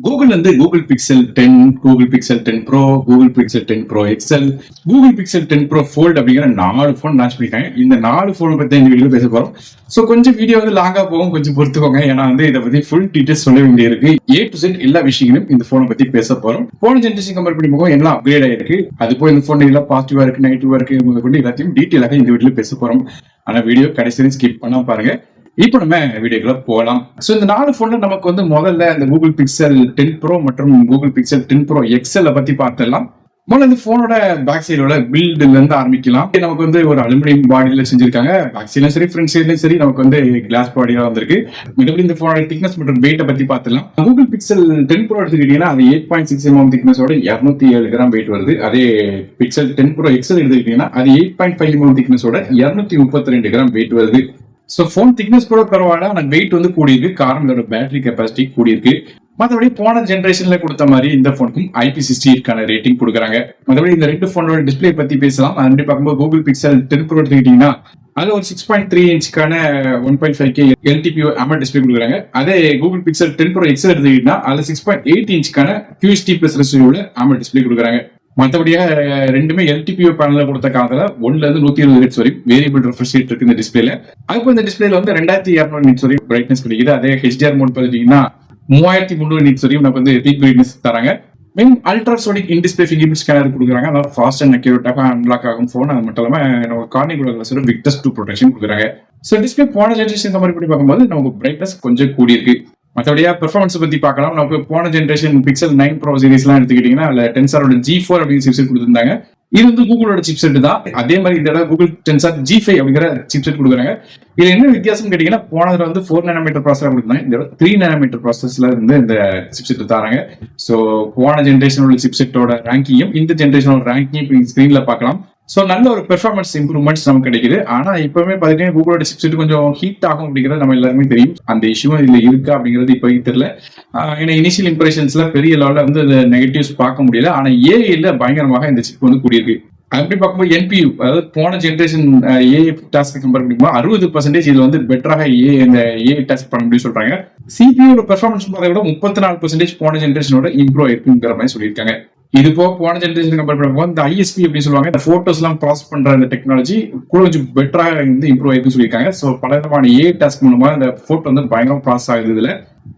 Google வந்து Google pixel 10, Google pixel 10 bro, Google pixel 10 bro XL, Google pixel 10 bro fold அப்படிங்கிற 4 phone launch பண்ணிருக்காங்க. இந்த 4 ஃபோனை பத்தி இந்த வீடியோ பேச போறோம். ஸோ கொஞ்சம் வீடியோ வந்து லாங்கா போகும், கொஞ்சம் பொறுத்துக்கோங்க. ஏன்னா வந்து இதை பத்தி ஃபுல் டீடைல்ஸ் சொல்ல வேண்டியிருக்கு. A to Z எல்லா விஷயங்களும் இந்த போனை பத்தி பேச போறோம். போன ஜென்ரேஷன் கம்பேர் பண்ணி போகும் எல்லாம் அப்கிரேட் ஆயிருக்கு. அது போய் இந்த போன் எல்லாம் பாசிட்டிவா இருக்கு, நெகட்டிவா இருக்கு கொண்டு எல்லாத்தையும் டீட்டெயிலாக இந்த வீடியோ பேச போறோம். ஆனா வீடியோ கடைசி ஸ்கிப் பண்ணா பாருங்க. இப்போ நம்ம வீடியோக்குள்ள போகலாம். சோ இந்த 4 போன்ல நமக்கு வந்து முதல்ல இந்த கூகுள் பிக்சல் 10 ப்ரோ மற்றும் கூகுள் பிக்சல் 10 ப்ரோ எக்ஸ்எல் பத்தி பார்த்துடலாம். முதல்ல இந்த போனோட பேக் சைடோட பில்ட்ல இருந்து ஆரம்பிக்கலாம். நமக்கு வந்து ஒரு அலுமினியம் பாடியில செஞ்சிருக்காங்க. பேக் சைட்லயும் சரி, ஃப்ரண்ட் சைட்லயும் சரி நமக்கு வந்து கிளாஸ் பாடியா வந்திருக்கு. மறுபடியும் இந்த போனோட திக்னஸ் மற்றும் வெயிட்டை பத்தி பார்த்துலாம். கூகுள் பிக்சல் 10 ப்ரோ எடுத்துக்கிட்டீங்கன்னா அது 8.6 mm திக்னஸோட 207 கிராம் வெயிட் வருது. அதே பிக்சல் 10 ப்ரோ எக்ஸ்எல் எடுத்துக்கிட்டீங்கன்னா அது 8.5 mm திக்னஸோட 232 கிராம் வெயிட் வருது. ஸோ ஃபோன் திக்னஸ் கூட பரவாயில்ல, ஆனால் வெயிட் வந்து கூடியிருக்கு. காரணம் இதோட பேட்டரி கெப்பாசிட்டி கூடியிருக்கு. மற்றபடி போன ஜென்ரேஷன்ல கொடுத்த மாதிரி இந்த போனுக்கும் IP68 ரேட்டிங் கொடுக்குறாங்க. மற்றபடி இந்த ரெண்டு போனோட டிஸ்பிளே பத்தி பேசலாம். அப்படி பார்க்கும்போது கூகுள் பிக்சல் 10 ப்ரோ எடுத்துக்கிட்டீங்கன்னா அது ஒரு 6.3 இன்ச்சுக்கான 1.5K LTPO AMOLED டிஸ்பிளே கொடுக்குறாங்க. அதே கூகுள் பிக்சல் 10 ப்ரோ எக்ஸ்எல் எடுத்துக்கிட்டீங்கன்னா அது 6.8 இன்ச்சுக்கான QHD+ ரெசல்யூஷனோட AMOLED டிஸ்பிளே கொடுக்குறாங்க. மற்றபடியா ரெண்டுமே LTPO பேனல்ல கொடுத்த காலத்துல 1ல இருந்து 120 ஹெர்ட்ஸ் வரை வேரியபிள் ரெஃப்ரெஷ் ரேட் இருக்கு இந்த டிஸ்பிளேல. அதுக்கு இந்த டிஸ்பிளேல வந்து 2200 நிட்ஸ் வரை பிரைட்னஸ் கிடைக்குது. அதே HDR மோட் பாத்தீங்கன்னா 3300 நிட்ஸ் வரையும் நமக்கு வந்து பீக் பிரைட்னஸ் தராங்க. Main ultrasonic in display finger scanner கொடுக்குறாங்க. அதாவது ஃபாஸ்ட் அண்ட் அக்யூரேட்டாக அன்லாக் ஆகும் போன். அது மட்டும் இல்லாம நம்ம கார்னிகுலர் கிளாஸோட விக்டஸ் 2 ப்ரொடெக்ஷன் கொடுக்குறாங்க. ஸோ டிஸ்பிளே போன ஜென்ரேஷன் கம்பேர் பண்ணி பார்க்கும்போது நமக்கு பிரைட்னஸ் கொஞ்சம் கூடி இருக்கு. மற்றபடியா பெர்ஃபார்மன்ஸ் பத்தி பார்க்கலாம். நமக்கு போன ஜென்ரேஷன் பிக்சல் 9 ப்ரோ சீரிஸ்லாம் எடுத்துக்கிட்டீங்கன்னா அதுல டென்சாரோட G4 அப்படின்னு சிப்செட் கொடுத்திருந்தாங்க. இது வந்து கூகுளோட சிப்செட் தான். அதே மாதிரி இந்த கூகுள் டென்சார் G5 அப்படிங்கிற சிப்செட் கொடுக்குறாங்க. இது என்ன வித்தியாசம் கேட்டீங்கன்னா போனதுல வந்து 4 nm ப்ராசஸர் கொடுத்தாங்க. இந்த 3 nm ப்ராசஸ்ல இருந்து இந்த சிப்செட் தராங்க. ஸோ போன ஜென்ரேஷனோட சிப்செட்டோட ரேங்கிங்கும் இந்த ஜென்ரேஷனோட ரேங்கிங் ஸ்கிரீன்ல பார்க்கலாம். ஸோ நல்ல ஒரு பெர்ஃபார்மன்ஸ் இம்ப்ரூவ்மெண்ட்ஸ் நமக்கு கிடைக்குது. ஆனா இப்பவுமே பாத்தீங்கன்னா கூகுளோட சிப்செட் கொஞ்சம் ஹீட் ஆகும் அப்படிங்கிறது நம்ம எல்லாருமே தெரியும். அந்த இஷ்யூவும் இதுல இருக்கா அப்படிங்கிறது இப்போதைக்கு தெரியல. ஏன்னா இனிஷியல் இம்ப்ரெஷன்ஸ்ல பெரிய லெவலில் வந்து நெகட்டிவ்ஸ் பார்க்க முடியல. ஆனா ஏஐல பயங்கரமாக இந்த சிப் வந்து கூடியிருக்கு. அப்படி பார்க்கும்போது NPU, அதாவது போன ஜென்ரேஷன் ஏஐ டாஸ்க் கம்பேர் பண்ணும்போது 60% இதுல வந்து பெட்டராக இந்த ஏஐ டாஸ்க் பண்ண முடியும் சொல்றாங்க. CPU பெர்ஃபார்மன்ஸ் பார்த்தா விட 34% போன ஜென்ரேஷனோட இம்ப்ரூவ் ஆயிருக்குங்கிற மாதிரி சொல்லியிருக்காங்க. இது போக போன ஜென்ரேஷன் கம்பேர் பண்ணும்போது இந்த ISP அப்படின்னு சொல்லுவாங்க, இந்த போட்டோஸ் எல்லாம் ப்ராசஸ் பண்ற இந்த டெக்னாலஜி கூட கொஞ்சம் பெட்டராக வந்து இம்ப்ரூவ் ஆயிருக்குன்னு சொல்லியிருக்காங்க. ஸோ பல விதமான ஏஐ டாஸ்க் மூலமா இந்த போட்டோ வந்து பயங்கரம் ப்ராசஸ் ஆகுது. இதுல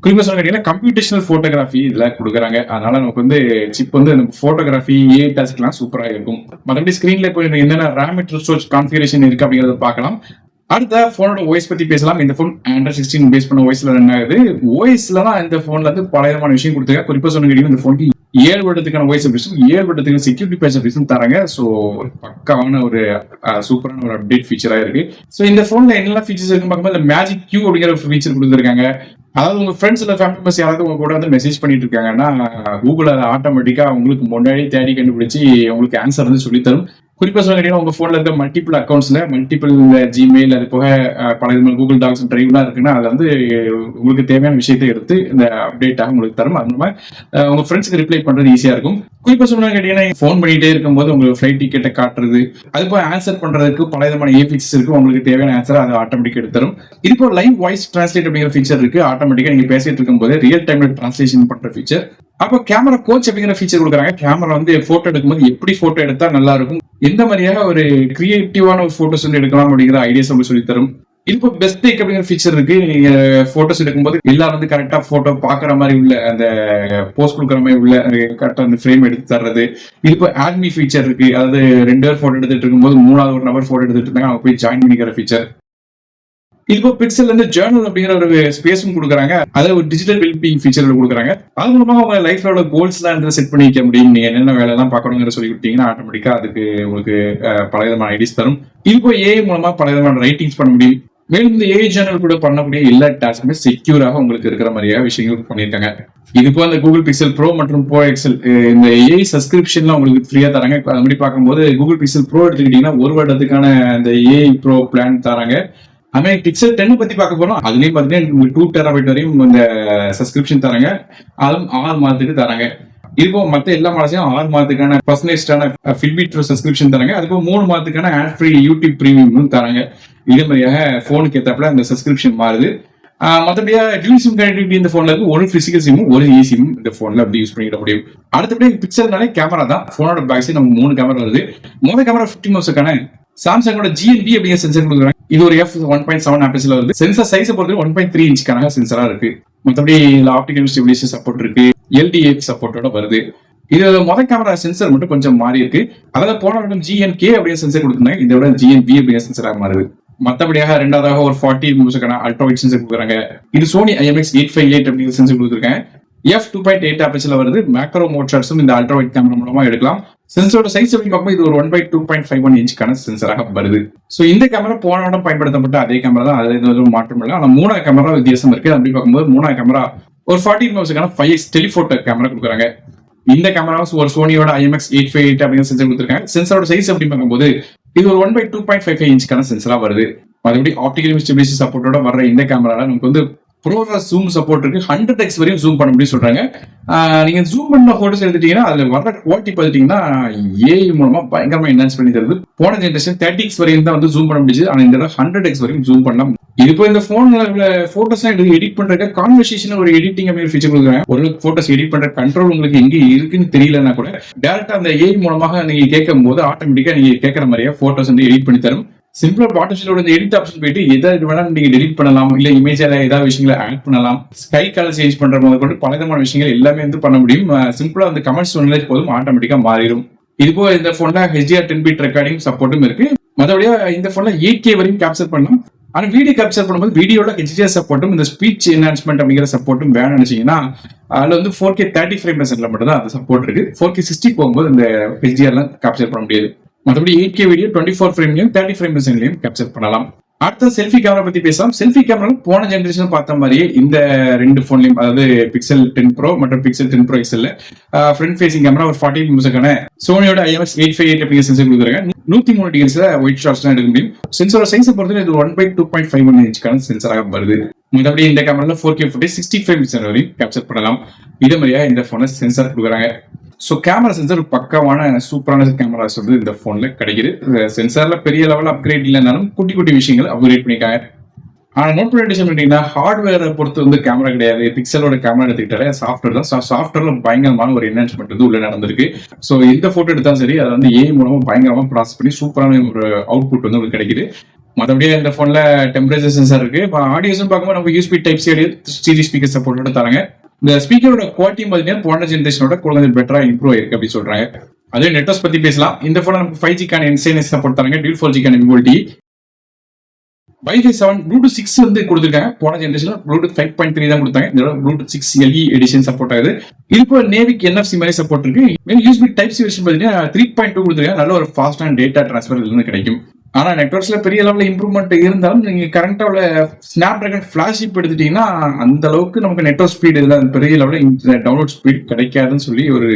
குறிப்பா சொல்ல கேட்டீங்கன்னா கம்ப்யூட்டேஷனல் போட்டோகிராஃபி இதுல கொடுக்குறாங்க. அதனால நமக்கு வந்து சிப் வந்து போட்டோகிராஃபி ஏஐ டாஸ்க் எல்லாம் சூப்பரா இருக்கும். மற்றபடி ஸ்கிரீன்ல இப்போ என்னென்ன RAM ஸ்டோரேஜ் கான்ஃபிகரேஷன் இருக்கு அப்படிங்கறத பார்க்கலாம். அடுத்த போனோட OS பத்தி பேசலாம். இந்த போன் Android 16 பேஸ் பண்ண OSல ரன் ஆகுது. OSல தான் இந்த போன்ல வந்து பல விதமான விஷயம் கொடுத்துருக்காங்க. குறிப்பா சொன்ன கேட்டீங்கன்னா இந்த போனுக்கு 7 வருடத்துக்கான OS அப்டேட்ஸும் 7 வருடத்துக்கான செக்யூரிட்டி பேட்ச் அப்டேட்ஸும் தராங்க. ஸோ பக்காவான ஒரு சூப்பரான ஒரு அப்டேட் ஃபீச்சரா இருக்கு. ஸோ இந்த போன்ல என்னெல்லாம் ஃபீச்சர்ஸ் இருக்குன்னு பார்க்கும்போது மேஜிக் கியூ அப்படிங்கிற ஒரு ஃபீச்சர் கொடுத்துருக்காங்க. அதாவது உங்க ஃப்ரெண்ட்ஸ் இல்ல ஃபேமிலி மெம்பர்ஸ் யாராவது உங்க கூட வந்து மெசேஜ் பண்ணிட்டு இருக்காங்கன்னா கூகுள் அதை ஆட்டோமேட்டிக்கா உங்களுக்கு முன்னாடி தேடி கண்டுபிடிச்சு உங்களுக்கு ஆன்சர் வந்து சொல்லித்தரும். குறிப்பா சொல்ல கேட்டீங்கன்னா உங்க போன்ல இருக்க மல்டிபிள் அக்கௌண்ட்ஸ்ல மல்டிபிள் ஜிமெயில், அது போக பல விதமான கூகுள் டாக்ஸ் டிரைவ்லாம் இருக்குன்னா அது வந்து உங்களுக்கு தேவையான விஷயத்தை எடுத்து இந்த அப்டேட்டாக உங்களுக்கு தரும். அது மூலமா உங்க ஃப்ரெண்ட்ஸ்க்கு ரிப்ளை பண்றது ஈஸியா இருக்கும். குறிப்பா சொல்ல கேட்டீங்கன்னா ஃபோன் பண்ணிட்டே இருக்கும்போது உங்களுக்கு ஃபிளைட் டிக்கெட்டை காட்டுறது, அது போக ஆன்சர் பண்றதுக்கு பல விதமான ஃபீச்சர்ஸ் இருக்கு. உங்களுக்கு தேவையான ஆன்சர் அதை ஆட்டோமேட்டிக் எடுத்து தரும். இது போக லைவ் வாய்ஸ் டிரான்ஸ்லேட் அப்படிங்கிற ஃபீச்சர் இருக்கு. ஆட்டோமேட்டிக்கா நீங்க பேசிட்டு இருக்கும்போது ரியல் டைம்ல டிரான்ஸ்லேஷன் பண்ற ஃபீச்சர். அப்போ கேமரா கோச் அப்படிங்கிற ஃபீச்சர் கொடுக்குறாங்க. கேமரா வந்து போட்டோ எடுக்கும்போது எப்படி போட்டோ எடுத்தா நல்லா இருக்கும், எந்த மாதிரியாக ஒரு கிரியேட்டிவான ஒரு போட்டோஸ் வந்து எடுக்கலாம் அப்படிங்கிற ஐடியாஸ் உங்களுக்கு சொல்லி தரும். இப்போ பெஸ்ட் டேக் அப்படிங்கிற ஃபீச்சர் இருக்கு. நீங்க போட்டோஸ் எடுக்கும்போது எல்லாரும் வந்து கரெக்டா போட்டோ பாக்குற மாதிரி உள்ள அந்த போஸ்ட் கொடுக்குற மாதிரி உள்ள கரெக்டா அந்த ஃப்ரேம் எடுத்து தர்றது. இது இப்போ ஆட்மி ஃபீச்சர் இருக்கு. அதாவது 2 பேர் போட்டோ எடுத்துட்டு இருக்கும்போது 3வது ஒரு நபர் போட்டோ எடுத்துட்டு இருந்தாங்க, அவங்க போய் ஜாயின் பண்ணிக்கிற ஃபீச்சர். இப்போ பிக்சல் வந்து ஜேர்னல் அப்படிங்கிற ஒரு ஸ்பேஸும் கொடுக்குறாங்க. அதாவது ஒரு டிஜிட்டல் வெல்பீயிங் ஃபீச்சர் கொடுக்குறாங்க. அது மூலமா உங்க லைஃப்ல உள்ள கோல்ஸ் எல்லாம் செட் பண்ணி வைக்க முடியும். நீங்க என்னென்ன வேலை எல்லாம் பார்க்கணுங்கிற சொல்லி கொடுத்தீங்கன்னா ஆட்டோமேட்டிக்கா அதுக்கு உங்களுக்கு பல விதமான ஐடியாஸ் தரும். இப்போ ஏஐ மூலமா பல விதமான ரைட்டிங்ஸ் பண்ண முடியும். மேலும் இந்த ஏஐ ஜேர்னல் கூட பண்ணக்கூடிய எல்லா டாஸ்க்குமே செக்யூராக உங்களுக்கு இருக்கிற மாதிரியாக விஷயங்கள் பண்ணியிருக்காங்க. இது போல இந்த கூகுள் பிக்சல் ப்ரோ மற்றும் ப்ரோ எக்ஸ்எல் இந்த ஏஐ சப்ஸ்கிரிப்ஷன்லாம் உங்களுக்கு ஃப்ரீயா தராங்க. அப்படி பார்க்கும்போது கூகுள் பிக்சல் ப்ரோ எடுத்துக்கிட்டீங்கன்னா 1 வருடத்துக்கான இந்த ஏஐ ப்ரோ பிளான் தராங்க. அதுமாதிரி பிக்சல் 10 பத்தி பார்க்க போறோம். அதுலயும் பாத்தீங்கன்னா 2 TB வரையும் இந்த சப்ஸ்கிரிப்ஷன் தராங்க. அதுவும் 6 மாதத்துக்கு தராங்க. இப்போ மற்ற எல்லா மாதத்தையும் 6 மாதத்துக்கான பர்சனலைஸ்டான ஃபிட்பிட் சப்ஸ்கிரிப்ஷன் தராங்க. அதுக்கு 3 மாதத்துக்கான ஆட் ஃப்ரீ யூடியூப் பிரீமியம் தராங்க. இதே மாதிரியாக போனுக்கு ஏற்றப்பல அந்த சப்ஸ்கிரிப்ஷன் மாறுது. மற்றபடியா டியூல் சிம் கனெக்டிவிட்டி இந்த போன்ல இருக்கு. ஒரு பிசிக்கல் சிம்மும் ஒரு இ சிம்மும் இந்த போன்ல அப்படி யூஸ் பண்ணிக்க முடியும். அடுத்தபடி பிக்சல்னாலே கேமரா தான். போனோட பேக் சைடு நமக்கு 3 கேமரா வருது. முதல் கேமரா 50 மெகாபிக்சலுக்கான சாம்சங்கோட GNB அப்படிங்கிற சென்சர் கொடுக்குறாங்க. இது ஒரு f1.7 ஆம்பியர்ஸ்ல வருது. சென்சார் சைஸ் பொறுத்து 1.3 இன்ச்சுக்கான சென்சரா இருக்கு. மற்றபடி இதுல ஆப்டிகல் ஸ்டெபிலைசேஷன் சப்போர்ட் இருக்கு. LDA சப்போர்ட்டோட வருது. இது முதல் கேமரா சென்சர் மட்டும் கொஞ்சம் மாறி இருக்கு. அதாவது போன வருடம் GNK அப்படிங்கிற சென்சர் கொடுத்துருந்தாங்க. இதோட GNB அப்படிங்கிற சென்சராக மாறுது. மற்றபடியாக ரெண்டாவதாக ஒரு 40 மெகாபிக்சலுக்கான அல்ட்ரா வைட் சென்சர் கொடுக்குறாங்க. இது சோனி IMX858 அப்படிங்கிற சென்சர் கொடுத்துருக்காங்க. f2.8 ஆம்பியர்ஸ்ல வருது. மேக்ரோ மோட் ஷாட்ஸும் இந்த அல்ட்ரா வைட் கேமரா மூலமா எடுக்கலாம். சென்சரோட சைஸ் அப்படின்னு பார்க்கும்போது இது ஒரு 1/2.51 இன்ச்சுக்கான சென்சராக வருது. ஸோ இந்த கேமரா போன வருடம் பயன்படுத்தப்பட்ட அதே கேமரா தான். அதுல எந்த ஒரு மாற்றம் இல்லை. ஆனால் 3வது கேமரா வித்தியாசம் இருக்கு. அப்படி பார்க்கும்போது 3வது கேமரா ஒரு 40 மெகாபிக்சலுக்கான 5x டெலிஃபோட்டோ கேமரா கொடுக்குறாங்க. இந்த கேமரா ஒரு சோனியோட IMX858 அப்படிங்கிற சென்சர் கொடுத்துருக்காங்க. சென்சரோட சைஸ் அப்படின்னு பார்க்கும்போது இது ஒரு 1/2.55 இன்ச்சுக்கான சென்சரா வருது. மறுபடியும் ஆப்டிகல் ஸ்டெபிலைசேஷன் சப்போர்ட்டோட வர இந்த கேமரால நமக்கு வந்து ப்ரோரா ஜூம் சப்போர்ட் இருக்கு. 100x வரையும் ஜூம் பண்ண முடியும் சொல்றாங்க. நீங்க ஜூம் பண்ண போட்டோஸ் எடுத்துட்டீங்கன்னா அதுல வர குவாலிட்டி பார்த்துட்டீங்கன்னா AI மூலமா பயங்கரமா என்ஹான்ஸ் பண்ணி தருது. போன ஜென்ரேஷன் 30x வரையும் தான் வந்து ஜூம் பண்ண முடியுது. ஆனா இந்த 100x வரையும் ஜூம் பண்ணலாம். இப்போ இந்த போன்ல போட்டோஸ் எடிட் பண்றதுக்கு கான்வர்சேஷன் ஒரு எடிட்டிங் அப்படிங்கிற ஃபீச்சர் கொடுக்குறாங்க. ஒரு போட்டோஸ் எடிட் பண்ற கண்ட்ரோல் உங்களுக்கு எங்க இருக்குன்னு தெரியலன்னா கூட டேரக்டா அந்த AI மூலமாக நீங்க கேட்கும் போது ஆட்டோமேட்டிக்கா நீங்க கேட்கற மாதிரியே போட்டோஸ் வந்து எடிட் பண்ணி தரும். சிம்பிளா பாட்டோட எடிட் ஆப்ஷன் போயிட்டு எதாவது வேணாலும் நீங்க டெலிட் பண்ணலாம். இல்ல இமேஜால ஏதாவது விஷயங்களை ஆட் பண்ணலாம். ஸ்கை கலர் சேஞ்ச் பண்ற மாதிரி பல விதமான விஷயங்கள் எல்லாமே வந்து பண்ண முடியும். சிம்பிளா வந்து கமெண்ட்ஸ் சொன்னாலே போதும் ஆட்டோமேட்டிக்கா மாறிடும். இது போல இந்த போன்ல HDR 10 ரெக்கார்டிங் சப்போர்ட்டும் இருக்கு. மற்றபடியா இந்த போன்ல 8K வரையும் கேப்சர் பண்ணலாம். ஆனா வீடியோ கேப்சர் பண்ணும்போது வீடியோட HDR சப்போர்ட்டும் இந்த ஸ்பீச் என்ஹான்ஸ்மெண்ட் அப்படிங்கிற சப்போர்ட்டும் வேணும்னு நினைச்சீங்கன்னா அதுல வந்து 4K 30 ஃப்ரேம்ல மட்டும் தான் அந்த சப்போர்ட் இருக்கு. 4K 60 போகும்போது இந்த HDR கேப்சர் பண்ண முடியாது. மற்றபடி 8K வீடியோ 24 ஃப்ரேம்லயும் 30 ஃப்ரேம்லயும் கேப்சர் பண்ணலாம். அடுத்த செல்ஃபி கேமரா பத்தி பேசலாம். செல்ஃபி கேமரா போன ஜெனரேஷன் பார்த்த மாதிரியே இந்த 2 போன்லயும் அதாவது Pixel 10 Pro மற்றும் Pixel 10 Pro XL front facing camera ஒரு 40 மெகாபிக்சலுக்கான சோனியோட IMX858 அப்படிங்கிற சென்சர் கொடுக்குறாங்க. 103 டிகிரிஸ்ல ஒயிட் ஷாட்ஸ் தான் எடுக்க முடியும். சென்சரோட சைஸ் பொறுத்து இது 1/2.51 இன்ச்சுக்கான சென்சராக வருது. மற்றபடி இந்த கேமரால 4K ஃபுட்டேஜ் 60 ஃப்ரேம்ஸ் வரையும் கேப்சர் பண்ணலாம். இதே மாதிரியா இந்த போன்ல சென்சார் கொடுக்குறாங்க. ஸோ கேமரா சென்சர் பக்காவான சூப்பரான கேமராஸ் வந்து இந்த போன்ல கிடைக்குது. சென்சார்ல பெரிய லெவல் அப்கிரேட் இல்லைனாலும் குட்டி குட்டி விஷயங்கள் அப்கிரேட் பண்ணிருக்காங்க. ஆனா நோட் பண்ண விஷயம் பார்த்தீங்கன்னா ஹார்ட்வேரை பொறுத்து வந்து கேமரா கிடையாது. பிக்சலோட கேமரா எடுத்துக்கிட்டாலே சாஃப்ட்வேர் தான். சாஃப்ட்வேர்ல பயங்கரமான ஒரு என்ஹான்ஸ்மெண்ட் வந்து உள்ள நடந்திருக்கு. ஸோ எந்த போட்டோ எடுத்தாலும் சரி அதை வந்து AI மூலமா பயங்கரமா ப்ராசஸ் பண்ணி சூப்பரான ஒரு அவுட்புட் வந்து உங்களுக்கு கிடைக்குது. மற்றபடியே இந்த போன்ல டெம்பரேச்சர் சென்சார் இருக்கு. இப்போ ஆடியோஸ் பார்க்கும்போது நமக்கு USB Type-C audio 3G speaker சப்போர்ட்டோட தராங்க. இந்த ஸ்பீக்கரோட குவாலிட்டி பார்த்தீங்கன்னா போன ஜென்ரேஷனோட கொஞ்சம் பெட்டரா இம்ப்ரூவ் ஆயிருக்கு அப்படின்னு சொல்றாங்க. அதே நெட்வொர்க்ஸ் பத்தி பேசலாம். இந்த போன்ல நமக்கு 5G-க்கான NSA சப்போர்ட் தராங்க. டியூல் 4G-க்கான விவோலிட்டி Wi-Fi 7 Bluetooth 6 வந்து கொடுத்துருக்காங்க. போன ஜென்ரேஷன்ல Bluetooth 5.3 தான் கொடுத்தாங்க. இதோட Bluetooth 6 LE எடிஷன் சப்போர்ட் ஆகுது. இது போல நேவிக் NFC மாதிரி சப்போர்ட் இருக்கு. USB Type-C வெர்ஷன் பார்த்தீங்கன்னா 3.2 கொடுத்துருக்காங்க. நல்ல ஒரு ஃபாஸ்டான டேட்டா டிரான்ஸ்ஃபர் இருந்து கிடைக்கும். ஆனா நெட்வொர்க்ஸ்ல பெரிய லெவலில் இம்ப்ரூவ்மெண்ட் இருந்தாலும் நீங்க கரண்டா உள்ள ஸ்னாப்டிராகன் ஃபிளாஷிப் எடுத்துட்டீங்கன்னா அந்த அளவுக்கு நமக்கு நெட்வொர்க் ஸ்பீடு இல்லை, பெரிய லெவலில் டவுன்லோட் ஸ்பீட் கிடைக்காதுன்னு சொல்லி ஒரு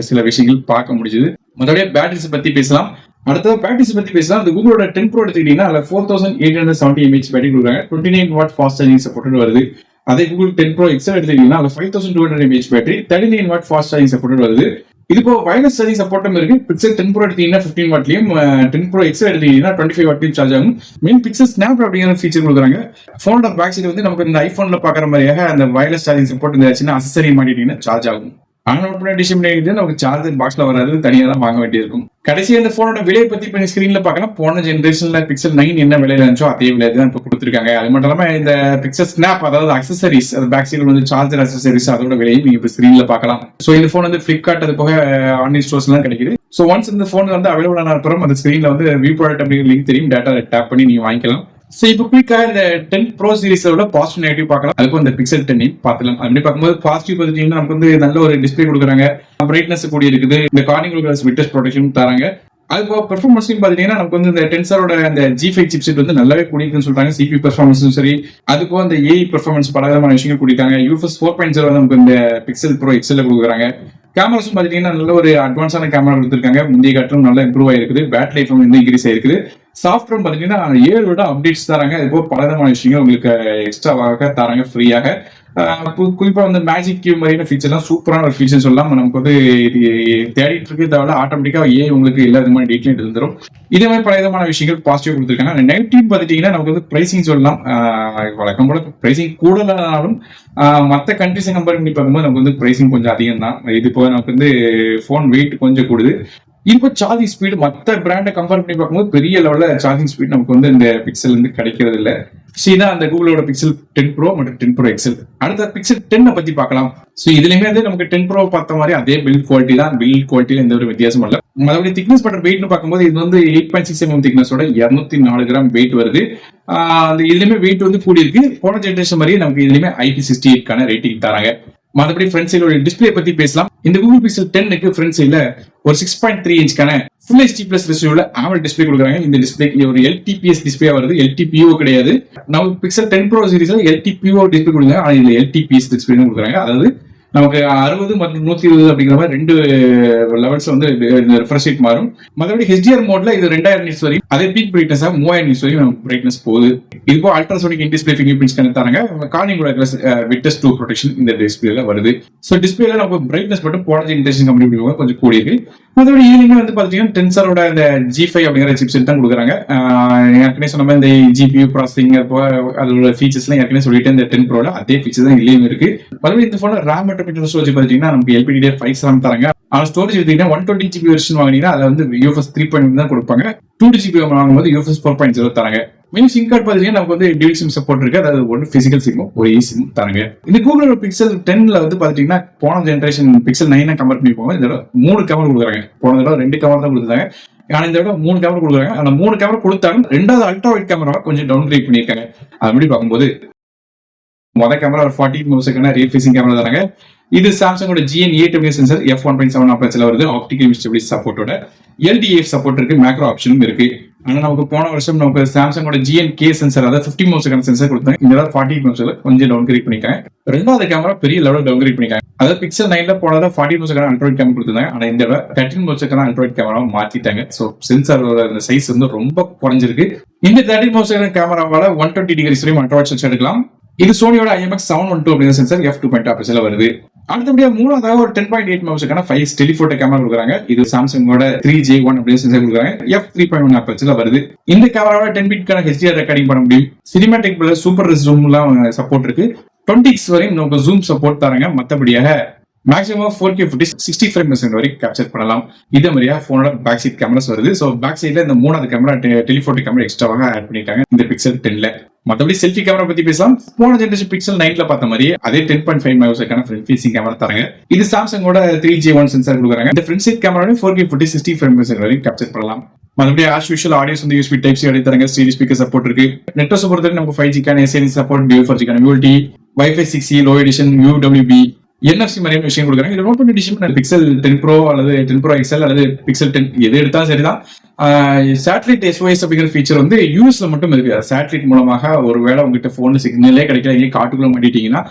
சில விஷயங்கள் பார்க்க முடியுது. முதல்ல பேட்டரிஸ் பத்தி பேசலாம். அடுத்தது பேட்டரிஸ் பத்தி பேசலாம். அந்த கூகுளோட 10 Pro எடுத்துக்கிட்டீங்கன்னா அதுல 4870 mAh பேட்டரி கொடுக்குறாங்க. 29 வாட் ஃபாஸ்ட் சார்ஜிங் சப்போர்ட் வருது. அதே கூகுள் 10 Pro XL எடுத்துக்கிட்டீங்கன்னா அதுல 5200 mAh battery 39 watt fast charging support வருது. இது இப்போ வயர்லெஸ் சார்ஜிங் சப்போர்ட்டும் இருக்கு. Pixel 10 Pro எடுத்தீங்கன்னா 15 வாட்லயும் 10 Pro XL எடுத்தீங்கன்னா 25 வாட்லயும் சார்ஜ் ஆகும். மெயின் Pixel Snap அப்படிங்கிற ஃபீச்சர் கொடுக்குறாங்க. போனோட பேக் சைடு வந்து நமக்கு இந்த ஐபோன்ல பாக்குற மாதிரியாக அந்த வயர்லெஸ் சார்ஜிங் சப்போர்ட் இந்த சின்ன அக்சசரி மாட்டிட்டீங்கன்னா சார்ஜ் ஆகும். நமக்கு சார்ஜர் பாக்ஸ்ல வராது, தனியா தான் வாங்க வேண்டியிருக்கும். கடைசியா இந்த போனோட விலையை பத்தி இப்ப ஸ்கிரீன்ல பார்க்கலாம். போன ஜெனரேஷன்ல Pixel 9 என்ன விலையில இருந்துச்சோ அதே விலையை தான் இப்ப கொடுத்துருக்காங்க. அது மட்டும் இல்லாம இந்த Pixel Snap அதாவது அக்சசரிஸ், அது பேக் சைடு வந்து சார்ஜர் அக்சசரிஸ் அதோட விலையை நீங்க இப்ப ஸ்கிரீன்ல பார்க்கலாம். சோ இந்த போன் வந்து Flipkart அது போக ஆன்லைன் ஸ்டோர்ஸ் எல்லாம் கிடைக்குது. சோ ஒன்ஸ் இந்த போன் வந்து அவைலபிள் ஆன அப்புறம் அந்த ஸ்கிரீன்ல வந்து வியூ ப்ராடக்ட் அப்படிங்கிற லிங்க் தெரியும். டேட்டா டேப் பண்ணி நீங்க வாங்கிக்கலாம். சோ இப்போ குயிக்கா இந்த 10 Pro சீரிஸோட பாசிட்டிவ் நெகட்டிவ் பார்க்கலாம். அதுக்கு இந்த Pixel 10 பார்க்கலாம். அப்படி பார்க்கும்போது பாசிட்டிவ் பார்த்தீங்கன்னா நமக்கு வந்து நல்ல ஒரு டிஸ்பிளே கொடுக்குறாங்க. பிரைட்னஸ் கூடி இருக்குது. இந்த கார்னிங் விட்னஸ் ப்ரொடெக்ஷன் தராங்க. அதுபோக பெர்ஃபார்மன்ஸ் பாத்தீங்கன்னா நமக்கு வந்து இந்த டென்சரோட அந்த G5 சிப்செட் வந்து நல்லாவே கூடியிருக்குன்னு சொல்றாங்க. CPU பெர்ஃபார்மன்ஸும் சரி, அதுபோக அந்த AI பெர்ஃபார்மன்ஸ் பல விதமான விஷயங்கள் கூடியிருக்காங்க. UFS 4.0 நமக்கு இந்த Pixel Pro XL கொடுக்குறாங்க. கேமராஸும் பாத்தீங்கன்னா நல்ல ஒரு அட்வான்ஸான கேமரா கொடுத்துருக்காங்க. முந்தைய காட்டும் நல்லா இம்ப்ரூவ் ஆயிருக்குது. பேட்டரி லைஃப் வந்து இன்க்ரீஸ் ஆயிருக்குது. சாஃப்ட்வேர் பாத்தீங்கன்னா 7 விட அப்டேட்ஸ் தராங்க. அது போக பல விதமான விஷயங்கள் உங்களுக்கு எக்ஸ்ட்ராவாக தராங்க ஃப்ரீயாக. குறிப்பா வந்து மேஜிக் கியூப் மாதிரியான ஃபீச்சர்லாம் சூப்பரான ஒரு ஃபீச்சர் சொல்லலாம். நமக்கு வந்து இது தேடிட்டு இருக்க தேவையில்ல, ஆட்டோமேட்டிக்கா உங்களுக்கு எல்லா விதமான டீட்டெயில் இருந்துரும். இதே மாதிரி பல விதமான விஷயங்கள் பாசிட்டிவ் கொடுத்துருக்காங்க. நெகட்டிவ் பார்த்துட்டீங்கன்னா நமக்கு வந்து பிரைசிங் சொல்லலாம். வழக்கம் போல பிரைசிங் கூடலானாலும் மற்ற கண்ட்ரிஸை கம்பேர் பண்ணி பார்க்கும்போது நமக்கு வந்து பிரைசிங் கொஞ்சம் அதிகம் தான். இது போக நமக்கு வந்து ஃபோன் வெயிட் கொஞ்சம் கூடுது. இப்போ சார்ஜிங் ஸ்பீடு மற்ற பிராண்டை கம்பேர் பண்ணி பார்க்கும்போது பெரிய லெவலில் சார்ஜிங் ஸ்பீட் நமக்கு வந்து இந்த பிக்சல் வந்து கிடைக்கிறது இல்லை. ஸோ இதான் அந்த கூகுளோட பிக்சல் 10 ப்ரோ மற்றும் 10 ப்ரோ எக்ஸல். அடுத்த பிக்சல் 10 பத்தி பார்க்கலாம். ஸோ இதுலயுமே வந்து நமக்கு 10 ப்ரோ பார்த்த மாதிரி அதே பில்ட் குவாலிட்டி தான். பில்ட் குவாலிட்டியில எந்த ஒரு வித்தியாசமும் இல்லை. மறுபடி திக்னஸ் பண்ற வெயிட்னு பார்க்கும்போது இது வந்து 8.6 mm திக்னஸோட 204 கிராம் வெயிட் வருது. இதுலயுமே வெயிட் வந்து கூடி இருக்கு. போன ஜென்ரேஷன் மாதிரியே நமக்கு இதுலயுமே IP68 ரேட்டிங் தராங்க. மற்றபடி ஃப்ரண்ட் சைடோட டிஸ்பிளே பத்தி பேசலாம். இந்த கூகுள் பிக்சல் 10க்கு ஃப்ரண்ட் சைட்ல ஒரு 6.3 இன்ச்க்கான ஃபுல் HD பிளஸ் ரெசல்யூல AMOLED டிஸ்பிளே கொடுக்குறாங்க. இந்த டிஸ்பிளே ஒரு LTPS டிஸ்பிளே வருது, LTPO கிடையாது. நம்ம பிக்சல் 10 ப்ரோ சீரிஸ்ல LTPO டிஸ்பிளே கொடுக்குறாங்க, ஆனா இதுல LTPS டிஸ்பிளே கொடுக்குறாங்க. அதாவது நமக்கு 60 மற்றும் 120 அப்படிங்கிற மாதிரி 2 லெவல்ஸ் வந்து ரெஃப்ரெஷ் ரேட் மாறும். மற்றபடி HDR மோட்ல இது 2000 நிட்ஸ் வரைக்கும், அதே பீக் பிரைட்னஸ் 3000 நிட்ஸ் வரைக்கும் பிரைட்னஸ் போகுது. இப்போ ultrasonic in display finger prints தராங்க. கார்னிங் விட்னஸ் 2 ப்ரொடெக்ஷன் இந்த டிஸ்பிளேல வருது. ஸோ டிஸ்பிளேல நம்ம பிரைட்னஸ் மட்டும் போன ஜெனரேஷன் கம்பெனி கொஞ்சம் கூடி இருக்கு. மற்றபடி இதுலயுமே வந்து பாத்தீங்கன்னா டென்சரோட இந்த G5 அப்படிங்கிற சிப்செட் தான் கொடுக்குறாங்க. ஏற்கனவே சொன்ன மாதிரி இந்த GPU ப்ராசஸிங் அதோட ஃபீச்சர்ஸ்லாம் ஏற்கனவே சொல்லிட்டு இந்த 10 ப்ரோல அதே ஃபீச்சர் தான் இதுலயும் இருக்கு. மறுபடியும் இந்த போன RAM மற்றும் ஸ்டோரேஜ் பாத்தீங்கன்னா நமக்கு LPDDR5 RAM தராங்க. ஆனா ஸ்டோரேஜ் எடுத்தீங்கன்னா 120 GB வெர்ஷன் வாங்கினீங்கன்னா அதுல வந்து UFS 3.1 தான் கொடுப்பாங்க. 2 GB வாங்கும்போது UFS 4.0 தராங்க. மெயின் சிம் கார்டு பாத்தீங்கன்னா நமக்கு வந்து டியூல் சிம் சப்போர்ட் இருக்கு. அதாவது ஒரு பிசிக்கல் சிம்மும் ஒரு சிம் தராங்க. இந்த கூகுளோட பிக்சல் 10ல வந்து பாத்தீங்கன்னா போன ஜெனரேஷன் பிக்சல் 9 கம்பேர் பண்ணி போவோம். இதோட 3 கேமரா கொடுக்குறாங்க. போன தடவை 2 கேமரா தான் கொடுத்தாங்க. ஆனா இந்த விட 3 கேமரா கொடுக்குறாங்க. அந்த 3 கேமரா கொடுத்தாலும் 2வது அல்ட்ரா வைட் கேமரா கொஞ்சம் டவுன் கிரேட் பண்ணிருக்காங்க. அப்படி பார்க்கும்போது மொதல் கேமரா ஒரு 40 மெகாபிக்சலுக்கான ரியர் ஃபேசிங் கேமரா தராங்க. இது சாம்சங்கோட GN8 சென்சர் f1.7 ஆப்பரேச்சர்ல வருது. ஆப்டிகல் ஸ்டெபிலிட்டி சப்போர்ட்டோட LDAF சப்போர்ட் இருக்கு, மேக்ரோ ஆப்ஷனும் இருக்கு. ஆனா நமக்கு போன வருஷம் நமக்கு சாம்சங்கோட GNK சென்சர் அதாவது 50 மெகாபிக்சலுக்கான சென்சர் கொடுத்தாங்க. இந்த 40 மெகாபிக்சல் கொஞ்சம் டவுன் கிரேட் பண்ணிருக்காங்க. 2வது கேமரா பெரிய லெவலில் டவுன் கிரேட் பண்ணிருக்காங்க. அதாவது பிக்சல் 9ல போனதா 40 மெகாபிக்சலுக்கான அல்ட்ராவைட் கேமரா கொடுத்தாங்க. ஆனா இந்த 13 மெகாபிக்சலுக்கான அல்ட்ராவைட் கேமரா மாத்திட்டாங்க. சோ சென்சாரோட அந்த சைஸ் வந்து ரொம்ப குறைஞ்சிருக்கு. இந்த 13 மெகாபிக்சலுக்கான கேமராவால 120 டிகிரி வரையும் அல்ட்ராவைட் சென்சார் எடுக்கலாம். இது சோனியோட IMX712 அப்படிங்கிற சென்சார் f2.2 ஆப்பரேச்சர்ல வருது. அடுத்தபடியா மூணாவது ஒரு 10.8 மெகாபிக்சலுக்கான 5 டெலிஃபோட்டோ கேமரா கொடுக்குறாங்க. இது சாம்சங்கோட 3J1 அப்படிங்கிற சென்சார் கொடுக்குறாங்க. f3.1 ஆப்பரேச்சர்ல வருது. இந்த கேமராவோட 10 பிட்கான HDR ரெக்கார்டிங் பண்ண முடியும். சினிமேட்டிக் பிளஸ் சூப்பர் ஜூம்லாம் சப்போர்ட் இருக்கு. 20x வரையும் நமக்கு ஜூம் சப்போர்ட் தராங்க. மற்றபடியாக மேக்ஸிமம் 4K footage 60 frames வரைக்கும் கேப்சர் பண்ணலாம். இதே மாதிரியா போனோட பேக் சைட் கேமராஸ் வருது. ஸோ பேக் சைட்ல இந்த 3வது கேமரா டெலிஃபோட்டோ கேமரா எக்ஸ்ட்ராவாக ஆட் பண்ணிருக்காங்க இந்த பிக்சல் 10ல. மற்றபடி செல்ஃபி கேமரா பத்தி பேசலாம். போன ஜெனரேஷன் பிக்சல் 9ல பார்த்த மாதிரி அதே 10.5 மெகாபிக்சலுக்கான ஃப்ரண்ட் ஃபேசிங் கேமரா தராங்க. இது சாம்சங்கோட 3J1 சென்சார் கொடுக்குறாங்க. இந்த front side camera 4K footage 60 frames வரைக்கும் கேப்சர் பண்ணலாம். மறுபடியும் ஆஸ் யூஷுவல் ஆடியோஸ் வந்து USB Type-C ஆடியோ தராங்க. ஸ்டீரியோ ஸ்பீக்கர் சப்போர்ட் இருக்கு. நெட்வொர்க் பொறுத்தவரை நமக்கு 5G SAN support, Dual 4G ULT, Wi-Fi 6E, low edition, UWB, NFC மாதிரியான விஷயம் கொடுக்குறாங்க. இதுல நோட் பண்ணி டிஷன் பிக்சல் 10 ப்ரோ அல்லது 10 ப்ரோ எக்ஸல் அல்லது பிக்சல் 10 எது எடுத்தாலும் சரிதான். சேட்டலைட் SOS அப்படிங்கிற ஃபீச்சர் வந்து யூஎஸ்ல மட்டும் இருக்கு. சேட்டலைட் மூலமாக ஒருவேளை உங்ககிட்ட போன்ல சிக்னலே கிடைக்கல, எங்கேயும் காட்டுக்குள்ள மாட்டிட்டீங்கன்னா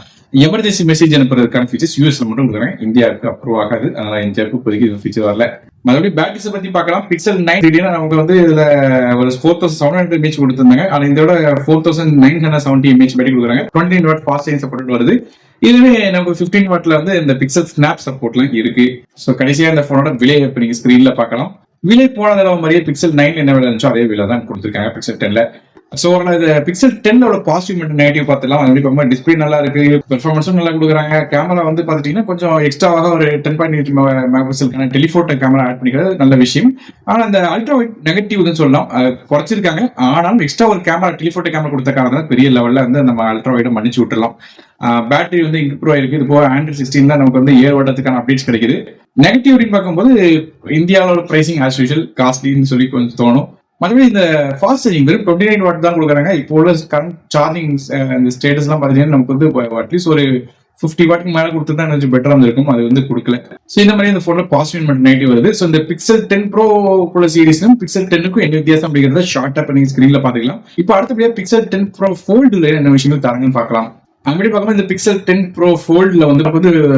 எமர்ஜென்சி மெசேஜ் அனுப்புறதுக்கான ஃபீச்சர்ஸ் யூஎஸ்ல மட்டும் கொடுக்குறாங்க. இந்தியாவுக்கு அப்ரூவ் ஆகாது. அதனால இந்தியாவுக்கு இப்போதைக்கு இது ஃபீச்சர் வரல. மறுபடியும் பேட்டரிஸை பத்தி பார்க்கலாம். பிக்சல் 9 நமக்கு வந்து இதுல ஒரு 4700 mAh கொடுத்திருந்தாங்க. ஆனா இதோட 4970 mAh பேட்டரி கொடுக்குறாங்க. 20 வாட் ஃபாஸ்ட் சார்ஜிங் சப்போர்ட் வருது. இதுவே நமக்கு 15 வாட்ல வந்து இந்த பிக்சல் ஸ்னாப் சப்போர்ட்லாம் இருக்கு. ஸோ கடைசியா இந்த போனோட விலை இப்ப நீங்க ஸ்கிரீன்ல பார்க்கலாம். விலை போன தடவை மாதிரியே பிக்சல் 9 என்ன விலை இருந்துச்சோ அதே விலை தான் கொடுத்துருக்காங்க பிக்சல் 10ல. ஸோ இது பிக்சல் 10 பாசிட்டிவ் மற்றும் நெகட்டிவ் பார்த்துலாம். டிஸ்பிளே நல்லா இருக்கு, பெர்ஃபார்மன்ஸும் நல்லா கொடுக்குறாங்க. கேமரா வந்து பாத்துட்டீங்கன்னா கொஞ்சம் எக்ஸ்ட்ராவாக ஒரு 10.8 மெகாபிக்சலுக்கான டெலிஃபோட்டோ கேமரா ஆட் பண்ணிக்கிறது நல்ல விஷயம். ஆனா அந்த அல்ட்ரா வைட் நெகட்டிவ் சொல்லலாம், குறைச்சிருக்காங்க. ஆனாலும் எக்ஸ்ட்ரா ஒரு கேமரா டெலிஃபோட்டோ கேமரா கொடுத்த காரணம் பெரிய லெவல்ல வந்து நம்ம அல்ட்ரா வைட மன்னிச்சு விட்டுலாம். பேட்டரி வந்து இம்ப்ரூவ் ஆயிருக்கு. இது போக Android 16 தான் நமக்கு வந்து 7 வருடத்துக்கான அப்டேட்ஸ் கிடைக்குது. நெகட்டிவ் அப்படின்னு பார்க்கும்போது இந்தியாவோட பிரைசிங் ஆஸ் யூஷுவல் காஸ்ட்லின்னு சொல்லி கொஞ்சம் தோணும். மறுபடியும் இந்த ஃபாஸ்ட் சார்ஜிங் வெறும் 29 வாட் தான் கொடுக்குறாங்க. இப்போ உள்ள கரண்ட் சார்ஜிங் இந்த ஸ்டேட்டஸ் எல்லாம் பாத்தீங்கன்னா நமக்கு வந்து அட்லீஸ்ட் ஒரு 50 வாட்டுக்கு மேல கொடுத்து தான் கொஞ்சம் பெட்டரா இருக்கும். அது வந்து கொடுக்கல. ஸோ இந்த மாதிரி இந்த போன்ல பாசிட்டிவ் மற்றும் நெகட்டிவ் வருது. ஸோ இந்த பிக்சல் 10 ப்ரோ உள்ள சீரிஸ்லும் பிக்சல் 10க்கும் என்ன வித்தியாசம் அப்படிங்கிறத ஷார்ட்டா பண்ணி ஸ்கிரீன்ல பாத்துக்கலாம். இப்போ அடுத்தபடியா பிக்சல் 10 ப்ரோ ஃபோல்டுல என்ன விஷயங்கள் தராங்கன்னு பார்க்கலாம். அப்படி பார்க்கும்போது இந்த பிக்சல் 10 ப்ரோ ஃபோல்ட்ல வந்து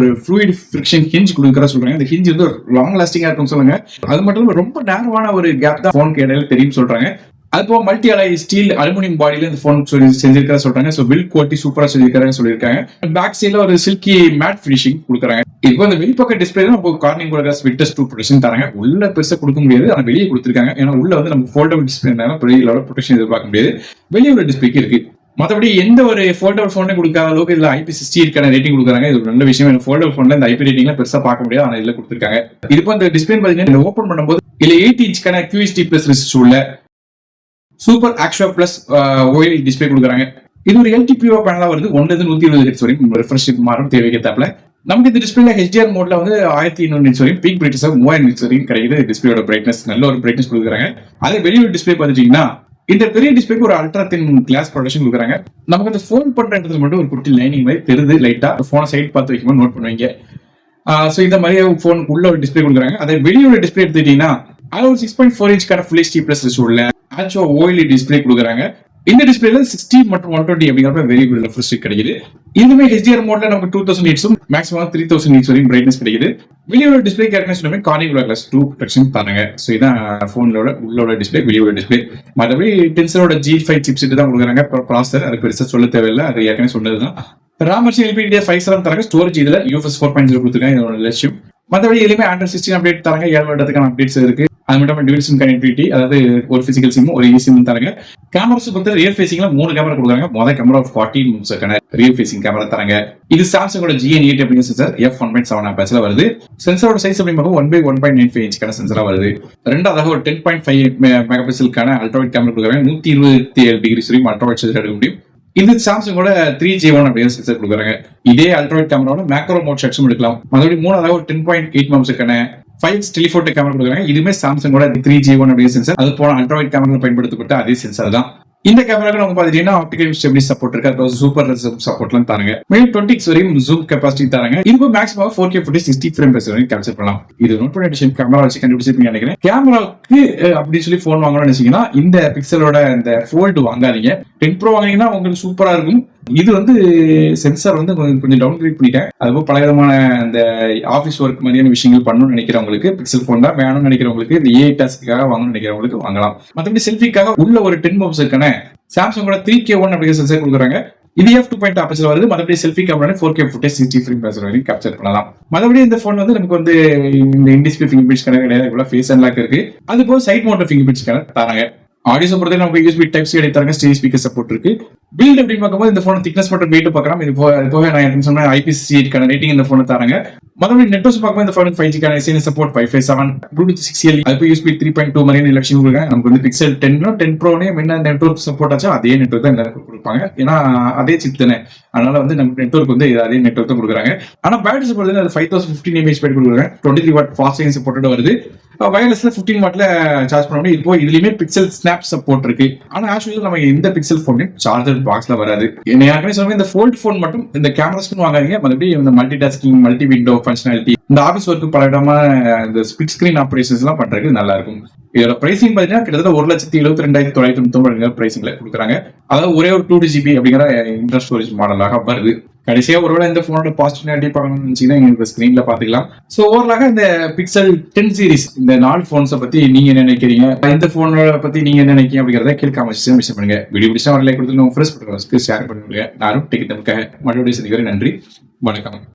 ஒரு ஃப்ளூயிட் ஃபிரிக்ஷன் ஹிஞ்ச் கொடுக்குற சொல்றாங்க. இந்த ஹிஞ்ச் வந்து லாங் லாஸ்டிங்கா இருக்கும் சொல்லுங்க. அது மட்டும் இல்லாம ரொம்ப நேரமான ஒரு கேப் தான் போனுக்கு இடையில தெரியும் சொல்றாங்க. அது போக மல்டி அலாய் ஸ்டீல் அலுமினியம் பாடியில இந்த போன் செஞ்சிருக்கா சொல்றாங்க. ஸோ பில்ட் குவாலிட்டி சூப்பரா செஞ்சிருக்காங்க சொல்லியிருக்காங்க. பேக் சைட்ல ஒரு சில்கி மேட் பினிஷிங் கொடுக்குறாங்க. இப்போ அந்த வெளிப்பக்க டிஸ்பிளே நம்ம கார்னிங் கோல்ட் விட்டஸ் 2 ப்ரொடெக்ஷன் தராங்க. உள்ள பெருசா கொடுக்க முடியாது, ஆனா வெளியே கொடுத்துருக்காங்க. ஏன்னா உள்ள வந்து நம்ம ஃபோல்டபிள் டிஸ்பிளே பெரிய லெவல் ப்ரொடெக்ஷன் எதிர்பார்க்க முடியாது. வெளியே உள்ள டிஸ்பிளேக்கு இருக்கு. மற்றபடி எந்த ஒரு ஃபோல்டபிள் போனே கொடுக்காத அளவுக்கு இதுல IP60 ரேட்டிங் கொடுக்குறாங்க. இது ஒரு நல்ல விஷயம். ஃபோல்டபிள் போன்ல இந்த IP ரேட்டிங்ல பெருசா பார்க்க முடியாது, ஆனா இதுல கொடுத்துருக்காங்க. இது இப்போ இந்த டிஸ்பிளே பாத்தீங்கன்னா ஓபன் பண்ணும்போது இல்ல 8 இன்ச்க்கான QHD+ ரெசிஸ்ட் உள்ள சூப்பர் ஆக்ஷுவா பிளஸ் OLED டிஸ்பிளே கொடுக்குறாங்க. இது ஒரு LTPO பேனலா வருது. 120 Hz வரைக்கும் ரெஃப்ரெஷ் மாறும் தேவைக்கேற்றாப்ல. நமக்கு இந்த டிஸ்பிளேல HDR மோட்ல வந்து 1200 nits வரைக்கும், பீக் பிரைட்னஸ் 3000 nits வரைக்கும் கிடைக்குது. டிஸ்பிளேயோட பிரைட்னஸ் நல்ல ஒரு பிரைட்னஸ் கொடுக்குறாங்க. அதே வெளியூர் டிஸ்பிளே பார்த்துட்டீங்கன்னா இந்த பெரிய டிஸ்பிளேக்கு ஒரு அல்ட்ரா தின் கிளாஸ் ப்ரொடக்ஷன் கொடுக்குறாங்க. நமக்கு இந்த ஃபோன் பண்ற இடத்துல மட்டும் ஒரு குட்டி லைனிங் மாதிரி தெரியுது. லைட்டா போனை சைட் பார்த்து வைக்கும்போது நோட் பண்ணுவீங்க. ஸோ இந்த மாதிரி ஃபோன் உள்ள ஒரு டிஸ்பிளே கொடுக்குறாங்க. அதே வெளியூர் டிஸ்பிளே எடுத்துக்கிட்டீங்கன்னா அது ஒரு 6.4 இன்ச்க்கான ஃபுல் HD+ உள்ள ஆக்சுவா OLED டிஸ்பிளே கொடுக்குறாங்க. இந்த டிஸ்பிளேல 60 மற்றும் 120 அப்படிங்கிற வேரியபிள் ரெஃப்ரெஷ் கிடைக்குது. இதுமே HDR மோட்ல நமக்கு 2000 nits மேக்ஸிமம் 3000 nits வரைக்கும் பிரைட்னஸ் கிடைக்குது. வெளியோட display characters Corning glass 2 protection தராங்க. ஸோ இதான் ஃபோனோட உள்ளோட டிஸ்பிளே, வெளியோட டிஸ்பிளே. மற்றபடி டென்சரோட G5 சிப்செட் தான் கொடுக்குறாங்க. ப்ராசஸர் அது பெருசா சொல்ல தேவையில்லை, அது ஏற்கனவே சொன்னதுதான். ராமர்ச்சி LPDDR5 தராங்க. ஸ்டோரேஜ் இதுல UFS 4.0 கொடுத்துருக்காங்க. இதோட லட்சியம். மற்றபடி எதுவுமே Android 16 அப்டேட் தராங்க. 7 வருடத்துக்கான அப்டேட்ஸ் இருக்கு. அது மட்டும் டியூல் சிம் கனெக்டிவிட்டி, அதாவது ஒரு பிசிக்கல் சிம் ஒரு eSIM தராங்க. கேமராஸ் பொறுத்த ரியர் ஃபேசிங்ல 3 கேமரா கொடுக்குறாங்க. முதல் கேமரா 14 மெகாபிக்சலுக்கான ரியர் ஃபேசிங் கேமரா தராங்க. இது சாம்சங்கோட GN8 அப்படிங்கிற சென்சார் f1.7 ஆம்பேர்ஸ்ல வருது. சென்சாரோட சைஸ் அப்படிங்கிறது 1/1.95 இன்ச்க்கான சென்சாரா வருது. ரெண்டாவதாக ஒரு 10.5 மெகாபிக்சலுக்கான அல்ட்ராவைட் கேமரா கொடுக்குறாங்க. 127 டிகிரி வரைக்கும் அல்ட்ராவைட் சென்சார் எடுக்க முடியும். இது சாம்சங்கோட 3J1 அப்படிங்கிற சென்சார் கொடுக்குறாங்க. இதே அல்ட்ராவைட் கேமராவோட மேக்ரோ மோட் ஷாட்ஸும் எடுக்கலாம். மறுபடியும் மூணாவதாக ஒரு 10.8 மெகாபிக்சலுக்கான 5 டெலிஃபோட்டோ கேமரா கொடுக்குறாங்க. இதுமே சாம்சங்கோட 3J1 அப்படிங்கிற சென்சார். அது போன அல்ட்ராவைட் கேமரா பயன்படுத்தப்பட்ட அதே சென்சார் தான். இந்த கேமராக்கு நம்ம பாத்தீங்கன்னா ஆப்டிகல் ஸ்டெபிலிட்டி சப்போர்ட் இருக்கு. அது சூப்பர் சப்போர்ட்லாம் தராங்க. மேலும் 20x வரையும் ஜூம் கெபாசிட்டி தராங்க. இது maximum 4K footage 60 frame per second capture பண்ணலாம். இது நோட் பண்ணி கேமரா வச்சு கண்டுபிடிச்சிருப்பீங்க நினைக்கிறேன். கேமராக்கு அப்படின்னு சொல்லி போன் வாங்கணும்னு நினைச்சீங்கன்னா இந்த பிக்சலோட இந்த ஃபோல்டு வாங்காதீங்க. 10 Pro வாங்கினீங்கன்னா உங்களுக்கு சூப்பரா இருக்கும். இது வந்து சென்சார் வந்து கொஞ்சம் டவுன் கிரேட் பண்ணிட்டேன். அதுபோல் பல விதமான இந்த ஆஃபீஸ் ஒர்க் மாதிரியான விஷயங்கள் பண்ணணும்னு நினைக்கிறவங்களுக்கு பிக்சல் போன் தான் வேணும்னு நினைக்கிறவங்களுக்கு இந்த AI டாஸ்க்காக வாங்கணும்னு நினைக்கிறவங்களுக்கு வாங்கலாம். மற்றபடி செல்ஃபிக்காக உள்ள ஒரு 10 மெகாபிக்சலுக்கான சாம்சங்கோட 3K1 அப்படிங்கிற சென்சார் கொடுக்குறாங்க. இது f2.2 ஆப்பர்ச்சர் வருது. மற்றபடி selfie camera 4K footage 60 frame per second வரைக்கும் கேப்சர் பண்ணலாம். மற்றபடி இந்த போன் வந்து நமக்கு வந்து இந்த இன்டிஸ்பிளே ஃபிங்கர் பிரிண்ட்ஸ் கிடையாது. இவ்வளவு ஃபேஸ் அன்லாக் இருக்கு. அது போக சைட் மவுண்ட் ஃபிங்கர் பிரிண்ட்ஸ் தராங்க. ஆடியோ பொறுத்தவரை நமக்கு USB டைப் C தராங்க. ஸ்டீரியோ ஸ்பீக்கர் சப்போர்ட் இருக்கு. பில்ட் அப்படின்னு பார்க்கும்போது இந்த போன் திக்னஸ் மற்றும் வெயிட் பார்க்கலாம். இது போக நான் சொன்ன IP60 ரேட்டிங் இந்த போன் தராங்க. மற்றபடி நெட்வொர்க்ஸ் பார்க்கும்போது இந்த போனுக்கு 5G SNS support, Wi-Fi 7, Bluetooth 6E, அது போய் USB 3.2 மாதிரியான லட்சம் கொடுக்குறாங்க. நமக்கு வந்து Pixel 10 Pro-நே என்ன நெட்வொர்க் சப்போர்ட் ஆச்சோ அதே நெட்வொர்க் தான் எல்லாருக்கும் கொடுப்பாங்க. ஏன்னா அதே சிப் தானே, அதனால வந்து நமக்கு நெட்வொர்க் வந்து அதே நெட்வொர்க் தான் கொடுக்குறாங்க. ஆனா பேட்டரி சப்போர்ட் அது 5015 mAh பேட்டரி கொடுக்குறாங்க. 23 வாட் ஃபாஸ்ட் சார்ஜிங் சப்போர்ட்டோட வருது. வயர்லெஸ்ல 15 வாட்ல சார்ஜ் பண்ண முடியும். இப்போ இதுலயுமே பிக்சல் ஸ்னாப் சப்போர்ட் இருக்கு. ஆனா ஆக்சுவலி நம்ம இந்த பிக்சல் போன் சார்ஜர் பாக்ஸ்ல வராது. என்ன யாருமே சொல்லுங்க இந்த ஃபோல்ட் போன் மட்டும் இந்த கேமராஸ்க்கு வாங்காதீங்க. மறுபடியும் இந்த multi tasking, multi window functionality, இந்த ஆஃபீஸ் ஒர்க்கு பல விதமான இந்த ஸ்பிட் ஸ்கிரீன் ஆபரேஷன்ஸ் எல்லாம் பண்றதுக்கு நல்லா இருக்கும். இதோட பிரைசிங் பாத்தீங்கன்னா கிட்டத்தட்ட 1,72,999 பிரைசிங்ல கொடுக்குறாங்க. அதாவது ஒரே ஒரு 2GB அப்படிங்கிற இன்டர் ஸ்டோரேஜ் மாடலாக வருது. கடைசியா ஒருவேளை இந்த போனோட பாசிட்டிவிட்டி பார்க்கணும்னு நினைச்சீங்கன்னா எங்களுக்கு ஸ்கிரீன்ல பாத்துக்கலாம். சோ ஓவராலாக இந்த பிக்சல் 10 சீரிஸ் இந்த 4 போன்ஸை பத்தி நீங்க என்ன நினைக்கிறீங்க, இந்த போனோட பத்தி நீங்க என்ன நினைக்கிறீங்க அப்படிங்கறத கீழே கமெண்ட்ஸ் விஷயம் பண்ணுங்க. வீடியோ பிடிச்சா ஒரு லைக் கொடுத்து உங்க ஃப்ரெண்ட்ஸ் ஷேர் பண்ணுங்க. நானும் டெக் நமக்காக மறுபடியும் சந்திக்கிறேன். நன்றி, வணக்கம்.